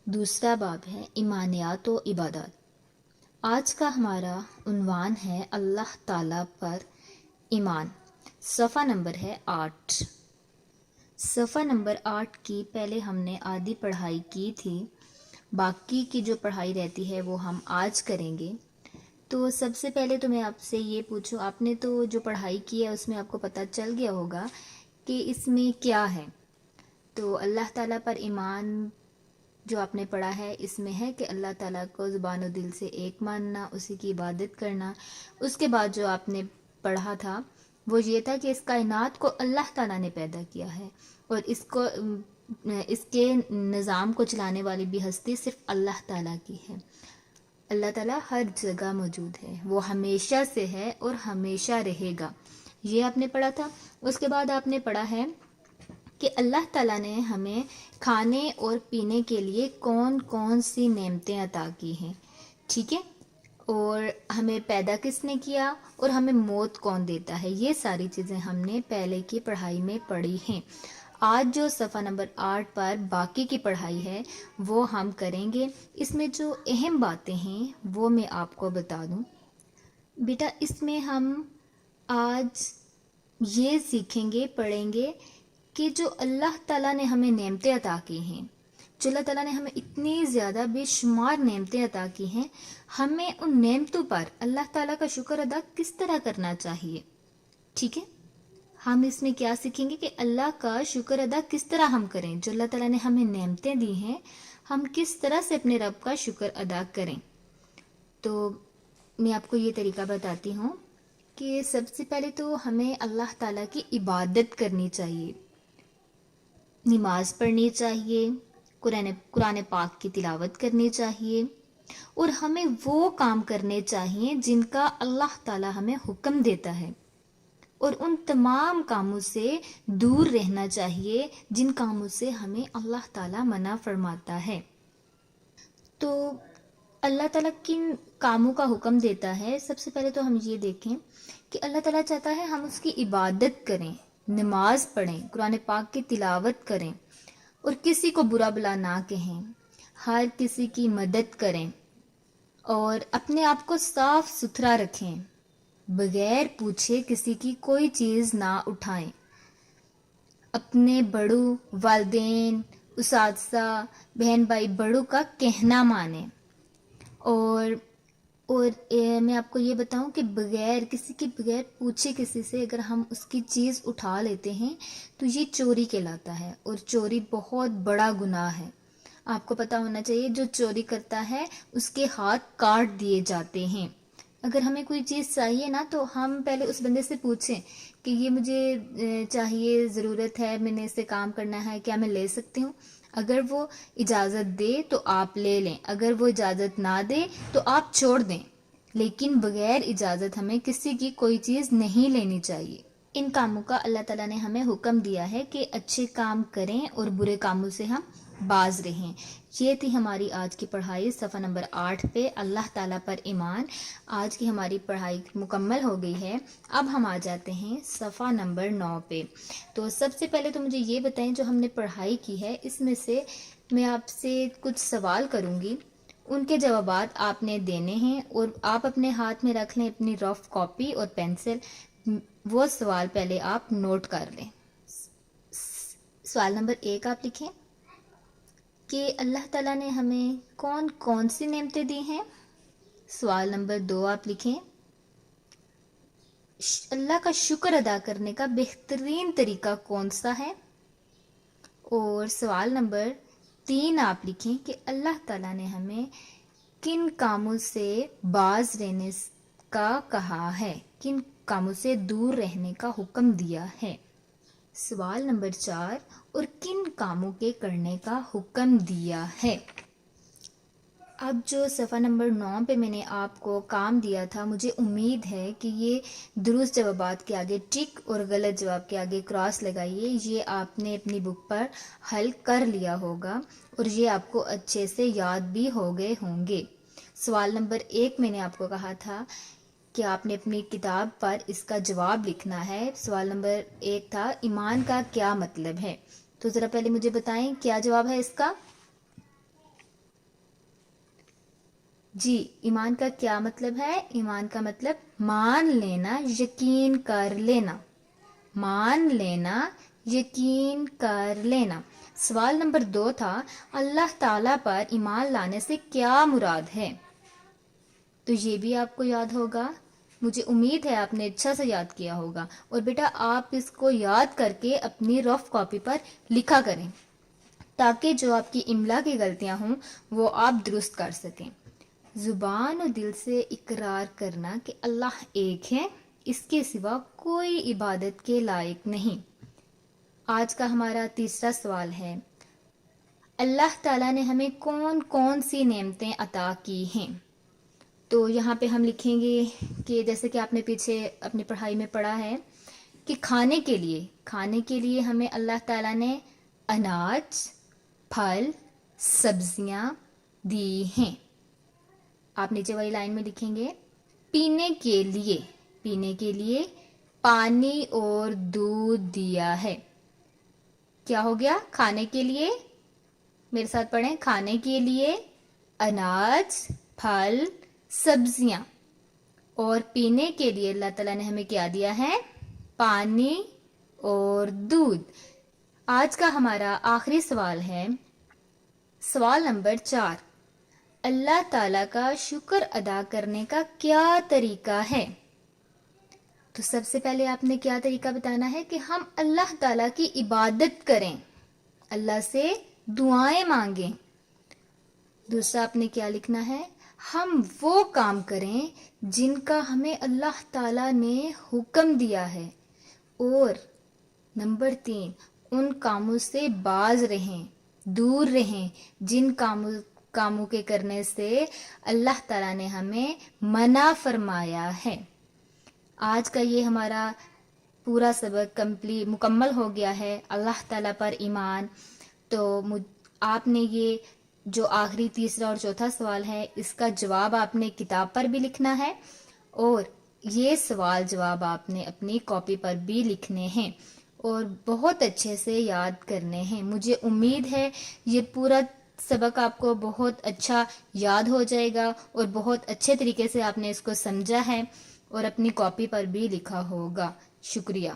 دوسرا باب ہے ایمانیات و عبادات۔ آج کا ہمارا عنوان ہے اللہ تعالیٰ پر ایمان۔ صفحہ نمبر ہے 8۔ صفحہ نمبر 8 کی پہلے ہم نے آدھی پڑھائی کی تھی، باقی کی جو پڑھائی رہتی ہے وہ ہم آج کریں گے۔ تو سب سے پہلے تو میں آپ سے یہ پوچھوں، آپ نے تو جو پڑھائی کی ہے اس میں آپ کو پتہ چل گیا ہوگا کہ اس میں کیا ہے۔ تو اللہ تعالیٰ پر ایمان جو آپ نے پڑھا ہے اس میں ہے کہ اللہ تعالیٰ کو زبان و دل سے ایک ماننا، اسی کی عبادت کرنا۔ اس کے بعد جو آپ نے پڑھا تھا وہ یہ تھا کہ اس کائنات کو اللہ تعالیٰ نے پیدا کیا ہے اور اس کے نظام کو چلانے والی بھی ہستی صرف اللہ تعالیٰ کی ہے۔ اللہ تعالیٰ ہر جگہ موجود ہے، وہ ہمیشہ سے ہے اور ہمیشہ رہے گا، یہ آپ نے پڑھا تھا۔ اس کے بعد آپ نے پڑھا ہے کہ اللہ تعالیٰ نے ہمیں کھانے اور پینے کے لیے کون کون سی نعمتیں عطا کی ہیں، ٹھیک ہے، اور ہمیں پیدا کس نے کیا اور ہمیں موت کون دیتا ہے، یہ ساری چیزیں ہم نے پہلے کی پڑھائی میں پڑھی ہیں۔ آج جو صفحہ نمبر 8 پر باقی کی پڑھائی ہے وہ ہم کریں گے۔ اس میں جو اہم باتیں ہیں وہ میں آپ کو بتا دوں بیٹا، اس میں ہم آج یہ سیکھیں گے، پڑھیں گے کہ جو اللہ تعالیٰ نے ہمیں نعمتیں عطا کی ہیں، جو اللہ تعالیٰ نے ہمیں اتنی زیادہ بے شمار نعمتیں عطا کی ہیں، ہمیں ان نعمتوں پر اللہ تعالیٰ کا شکر ادا کس طرح کرنا چاہیے، ٹھیک ہے۔ ہم اس میں کیا سیکھیں گے کہ اللہ کا شکر ادا کس طرح ہم کریں، جو اللہ تعالیٰ نے ہمیں نعمتیں دی ہیں ہم کس طرح سے اپنے رب کا شکر ادا کریں۔ تو میں آپ کو یہ طریقہ بتاتی ہوں کہ سب سے پہلے تو ہمیں اللہ تعالیٰ کی عبادت کرنی چاہیے، نماز پڑھنی چاہیے، قرآن پاک کی تلاوت کرنی چاہیے، اور ہمیں وہ کام کرنے چاہیے جن کا اللہ تعالیٰ ہمیں حکم دیتا ہے، اور ان تمام کاموں سے دور رہنا چاہیے جن کاموں سے ہمیں اللہ تعالیٰ منع فرماتا ہے۔ تو اللہ تعالیٰ کن کاموں کا حکم دیتا ہے، سب سے پہلے تو ہم یہ دیکھیں کہ اللہ تعالیٰ چاہتا ہے ہم اس کی عبادت کریں، نماز پڑھیں، قرآن پاک کی تلاوت کریں، اور کسی کو برا بلا نہ کہیں، ہر کسی کی مدد کریں، اور اپنے آپ کو صاف ستھرا رکھیں، بغیر پوچھے کسی کی کوئی چیز نہ اٹھائیں، اپنے بڑوں، والدین، اساتذہ، بہن بھائی بڑوں کا کہنا مانیں، اور میں آپ کو یہ بتاؤں کہ بغیر پوچھے کسی سے اگر ہم اس کی چیز اٹھا لیتے ہیں تو یہ چوری کہلاتا ہے، اور چوری بہت بڑا گناہ ہے۔ آپ کو پتہ ہونا چاہیے جو چوری کرتا ہے اس کے ہاتھ کاٹ دیے جاتے ہیں۔ اگر ہمیں کوئی چیز چاہیے نا تو ہم پہلے اس بندے سے پوچھیں کہ یہ مجھے چاہیے، ضرورت ہے، میں نے اس سے کام کرنا ہے، کیا میں لے سکتی ہوں؟ اگر وہ اجازت دے تو آپ لے لیں، اگر وہ اجازت نہ دے تو آپ چھوڑ دیں، لیکن بغیر اجازت ہمیں کسی کی کوئی چیز نہیں لینی چاہیے۔ ان کاموں کا اللہ تعالیٰ نے ہمیں حکم دیا ہے کہ اچھے کام کریں اور برے کاموں سے ہم باز رہیں۔ یہ تھی ہماری آج کی پڑھائی صفحہ نمبر 8 پہ، اللہ تعالیٰ پر ایمان۔ آج کی ہماری پڑھائی مکمل ہو گئی ہے۔ اب ہم آ جاتے ہیں صفحہ نمبر 9 پہ۔ تو سب سے پہلے تو مجھے یہ بتائیں جو ہم نے پڑھائی کی ہے اس میں سے میں آپ سے کچھ سوال کروں گی، ان کے جوابات آپ نے دینے ہیں، اور آپ اپنے ہاتھ میں رکھ لیں اپنی رف کاپی اور پینسل، وہ سوال پہلے آپ نوٹ کر لیں۔ سوال نمبر 1 آپ لکھیں کہ اللہ تعالیٰ نے ہمیں کون کون سی نعمتیں دی ہیں۔ سوال نمبر 2 آپ لکھیں اللہ کا شکر ادا کرنے کا بہترین طریقہ کون سا ہے۔ اور سوال نمبر 3 آپ لکھیں کہ اللہ تعالیٰ نے ہمیں کن کاموں سے باز رہنے کا کہا ہے، کن کاموں سے دور رہنے کا حکم دیا ہے۔ سوال نمبر 4 اور کن کاموں کے کرنے کا حکم دیا ہے۔ اب جو صفحہ نمبر 9 پہ میں نے آپ کو کام دیا تھا، مجھے امید ہے کہ یہ درست جوابات کے آگے ٹک اور غلط جواب کے آگے کراس لگائیے، یہ آپ نے اپنی بک پر حل کر لیا ہوگا اور یہ آپ کو اچھے سے یاد بھی ہو گئے ہوں گے۔ سوال نمبر 1 میں نے آپ کو کہا تھا کہ آپ نے اپنی کتاب پر اس کا جواب لکھنا ہے۔ سوال نمبر 1 تھا ایمان کا کیا مطلب ہے، تو ذرا پہلے مجھے بتائیں کیا جواب ہے اس کا۔ جی ایمان کا کیا مطلب ہے؟ ایمان کا مطلب مان لینا، یقین کر لینا، مان لینا، یقین کر لینا۔ سوال نمبر 2 تھا اللہ تعالیٰ پر ایمان لانے سے کیا مراد ہے؟ تو یہ بھی آپ کو یاد ہوگا، مجھے امید ہے آپ نے اچھا سے یاد کیا ہوگا، اور بیٹا آپ اس کو یاد کر کے اپنی رف کاپی پر لکھا کریں تاکہ جو آپ کی املا کی غلطیاں ہوں وہ آپ درست کر سکیں۔ زبان و دل سے اقرار کرنا کہ اللہ ایک ہے، اس کے سوا کوئی عبادت کے لائق نہیں۔ آج کا ہمارا تیسرا سوال ہے اللہ تعالیٰ نے ہمیں کون کون سی نعمتیں عطا کی ہیں؟ تو یہاں پہ ہم لکھیں گے کہ جیسے کہ آپ نے پیچھے اپنی پڑھائی میں پڑھا ہے کہ کھانے کے لیے ہمیں اللہ تعالیٰ نے اناج، پھل، سبزیاں دی ہیں۔ آپ نیچے والی لائن میں لکھیں گے پینے کے لیے پانی اور دودھ دیا ہے۔ کیا ہو گیا؟ کھانے کے لیے، میرے ساتھ پڑھیں، کھانے کے لیے اناج، پھل، سبزیاں، اور پینے کے لیے اللہ تعالیٰ نے ہمیں کیا دیا ہے؟ پانی اور دودھ۔ آج کا ہمارا آخری سوال ہے سوال نمبر 4 اللہ تعالیٰ کا شکر ادا کرنے کا کیا طریقہ ہے؟ تو سب سے پہلے آپ نے کیا طریقہ بتانا ہے کہ ہم اللہ تعالیٰ کی عبادت کریں، اللہ سے دعائیں مانگیں۔ دوسرا آپ نے کیا لکھنا ہے؟ ہم وہ کام کریں جن کا ہمیں اللہ تعالیٰ نے حکم دیا ہے، اور نمبر 3 ان کاموں سے باز رہیں، دور رہیں جن کاموں کے کرنے سے اللہ تعالیٰ نے ہمیں منع فرمایا ہے۔ آج کا یہ ہمارا پورا سبق مکمل ہو گیا ہے، اللہ تعالیٰ پر ایمان۔ تو آپ نے یہ جو آخری تیسرا اور چوتھا سوال ہے اس کا جواب آپ نے کتاب پر بھی لکھنا ہے، اور یہ سوال جواب آپ نے اپنی کاپی پر بھی لکھنے ہیں اور بہت اچھے سے یاد کرنے ہیں۔ مجھے امید ہے یہ پورا سبق آپ کو بہت اچھا یاد ہو جائے گا اور بہت اچھے طریقے سے آپ نے اس کو سمجھا ہے اور اپنی کاپی پر بھی لکھا ہوگا۔ شکریہ۔